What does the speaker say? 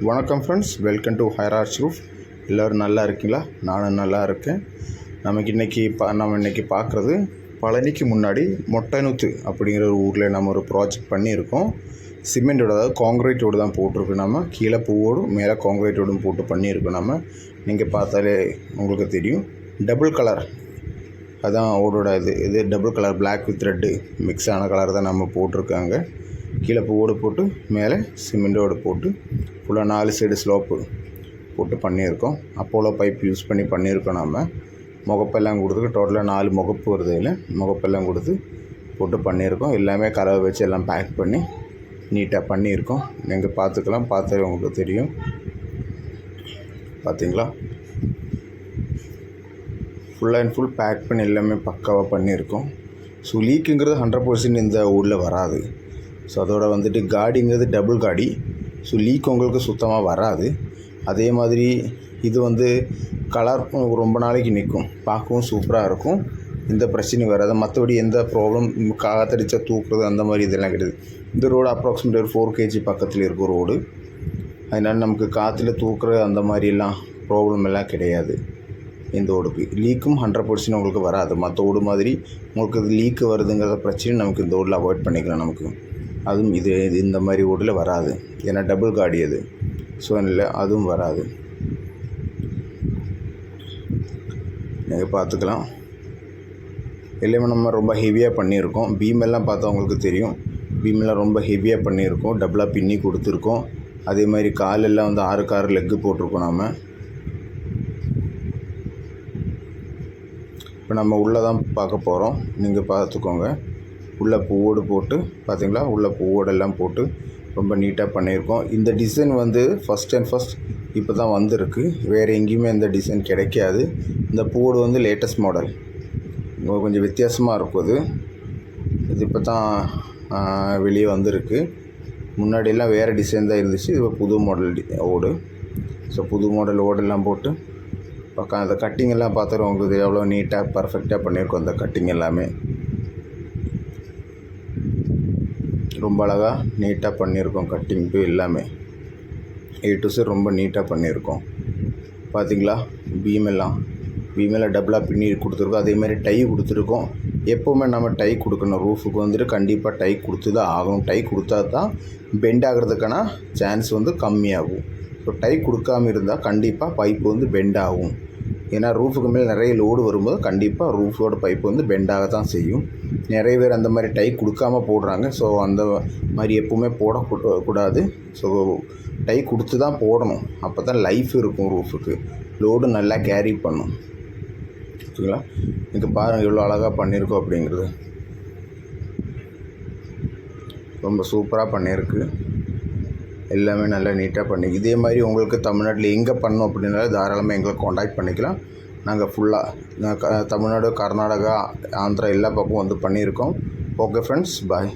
வணக்கம் friends, welcome to higher arts roof. எல்லோரும் நல்லா இருக்கீங்களா? நானும் நல்லா இருக்கேன். நம்ம இன்றைக்கி பார்க்குறது பழனிக்கு முன்னாடி மொட்டைநூத்து அப்படிங்கிற ஒரு ஊரில் நம்ம ஒரு ப்ராஜெக்ட் பண்ணியிருக்கோம். சிமெண்ட்டோட, அதாவது காங்க்ரீட்டோடு தான் போட்டிருக்கு. நம்ம கீழே பூவோடும் மேலே காங்க்ரீட்டோடும் போட்டு பண்ணியிருக்கோம். நம்ம நீங்கள் பார்த்தாலே உங்களுக்கு தெரியும். டபுள் கலர் அதான் ஓடோட இது double colour black with red mix ஆன கலர் தான் நம்ம போட்டிருக்காங்க. கீழே பூவோடு போட்டு மேலே சிமெண்ட்டோடு போட்டு ஃபுல்லாக 4 சைடு ஸ்லோப்பு போட்டு பண்ணியிருக்கோம். அப்போலோ பைப் யூஸ் பண்ணி பண்ணியிருக்கோம். நம்ம முகப்பெல்லாம் கொடுத்துட்டு டோட்டலாக 4 முகப்பு வருது. இல்லை முகப்பெல்லாம் கொடுத்து போட்டு பண்ணியிருக்கோம். எல்லாமே கலவை வச்சு எல்லாம் பேக் பண்ணி நீட்டாக பண்ணியிருக்கோம். நீங்கள் பார்த்துக்கலாம், பார்த்தாலே உங்களுக்கு தெரியும். பார்த்தீங்களா, ஃபுல் அண்ட் ஃபுல் பேக் பண்ணி எல்லாமே பக்காவாக பண்ணியிருக்கோம். ஸோ லீக்குங்கிறது 100% இந்த ஊரில் வராது. ஸோ அதோட காடிங்கிறது டபுள் காடி. ஸோ லீக் உங்களுக்கு சுத்தமாக வராது. அதே மாதிரி இது கலர் ரொம்ப நாளைக்கு நிற்கும், பார்க்கவும் சூப்பராக இருக்கும். எந்த பிரச்சனையும் வராது. மற்றபடி எந்த ப்ராப்ளம் காற்றடிச்சா தூக்குறது அந்த மாதிரி இதெல்லாம் கிடையாது. இந்த ரோடு அப்ராக்சிமேட் ஒரு 4 kg பக்கத்தில் இருக்கும் ரோடு. அதனால் நமக்கு காற்றுல தூக்குற அந்த மாதிரிலாம் ப்ராப்ளம் எல்லாம் கிடையாது. இந்த ஓடுக்கு லீக்கும் 100% உங்களுக்கு வராது. மற்ற ஓடு மாதிரி உங்களுக்கு லீக்கு வருதுங்கிற பிரச்சனை நமக்கு இந்த ஓடில் அவாய்ட் பண்ணிக்கலாம். நமக்கு அதுவும் இந்த மாதிரி ஓடில் வராது. ஏன்னா டபுள் காடி அது. ஸோ இல்லை, அதுவும் வராது. நீங்கள் பார்த்துக்கலாம். எல்லாமே நம்ம ரொம்ப ஹெவியாக பண்ணியிருக்கோம். பீமெல்லாம் பார்த்தா உங்களுக்கு தெரியும். பீமெல்லாம் ரொம்ப ஹெவியாக பண்ணியிருக்கோம். டபுளாக பின்னி கொடுத்துருக்கோம். அதே மாதிரி காலெல்லாம் 6க்கு 6 லெக்கு போட்டிருக்கோம். இப்போ நம்ம உள்ளே தான் பார்க்க போகிறோம். நீங்கள் பார்த்துக்கோங்க. உள்ளே பூவோடு போட்டு பார்த்தீங்களா, உள்ளே பூவோடெல்லாம் போட்டு ரொம்ப நீட்டாக பண்ணியிருக்கோம். இந்த டிசைன் ஃபஸ்ட் இப்போ தான் வந்திருக்கு. வேறு எங்கேயுமே இந்த டிசைன் கிடைக்காது. இந்த பூவோடு லேட்டஸ்ட் மாடல், கொஞ்சம் வித்தியாசமாக இருக்கும். இது இப்போ தான் வெளியே வந்திருக்கு. முன்னாடியெல்லாம் வேறு டிசைன் தான் இருந்துச்சு. இது புது மாடல் ஓடு. ஸோ புது மாடல் ஓடெல்லாம் போட்டு பக்கம் அந்த கட்டிங் எல்லாம் பார்த்துட்டு உங்களுக்கு எவ்வளோ நீட்டாக பர்ஃபெக்டாக பண்ணியிருக்கோம். அந்த கட்டிங் எல்லாமே ரொம்ப அழகாக நீட்டாக பண்ணியிருக்கோம். கட்டிங் டு எல்லாமே A to Z ரொம்ப நீட்டாக பண்ணியிருக்கோம். பார்த்திங்களா, பீமெல்லாம் டபுளாக பின்னி கொடுத்துருக்கோம். அதேமாதிரி டை கொடுத்துருக்கோம். எப்போவுமே நம்ம டை கொடுக்கணும். ரூஃபுக்கு கண்டிப்பாக டை கொடுத்து தான் ஆகணும். டை கொடுத்தா தான் பெண்ட் ஆகிறதுக்கான சான்ஸ் கம்மியாகும். ஸோ டை கொடுக்காமல் இருந்தால் கண்டிப்பாக பைப்பு பெண்ட் ஆகும். ஏன்னா ரூஃபுக்கு மேலே நிறைய லோடு வரும்போது கண்டிப்பாக ரூஃபோட பைப்பு பெண்டாக தான் செய்யும். நிறைய பேர் அந்த மாதிரி டை கொடுக்காமல் போடுறாங்க. ஸோ அந்த மாதிரி எப்போவுமே போடக்கூடாது. ஸோ டை கொடுத்து தான் போடணும். அப்போ தான் லைஃப் இருக்கும். ரூஃபுக்கு லோடு நல்லா கேரி பண்ணும். ஓகேங்களா, நீங்கள் பாருங்கள் எவ்வளோ அழகாக பண்ணியிருக்கோம் அப்படிங்கிறது. ரொம்ப சூப்பராக பண்ணியிருக்கு. எல்லாமே நல்லா நீட்டாக பண்ணி இதே மாதிரி உங்களுக்கு தமிழ்நாட்டில் எங்கே பண்ணோம் அப்படின்னாலும் தாராளமாக எங்களை காண்டாக்ட் பண்ணிக்கலாம். நாங்கள் ஃபுல்லாக தமிழ்நாடு, கர்நாடகா, ஆந்திரா எல்லா பக்கமும் பண்ணியிருக்கோம். ஓகே ஃப்ரெண்ட்ஸ், பாய்.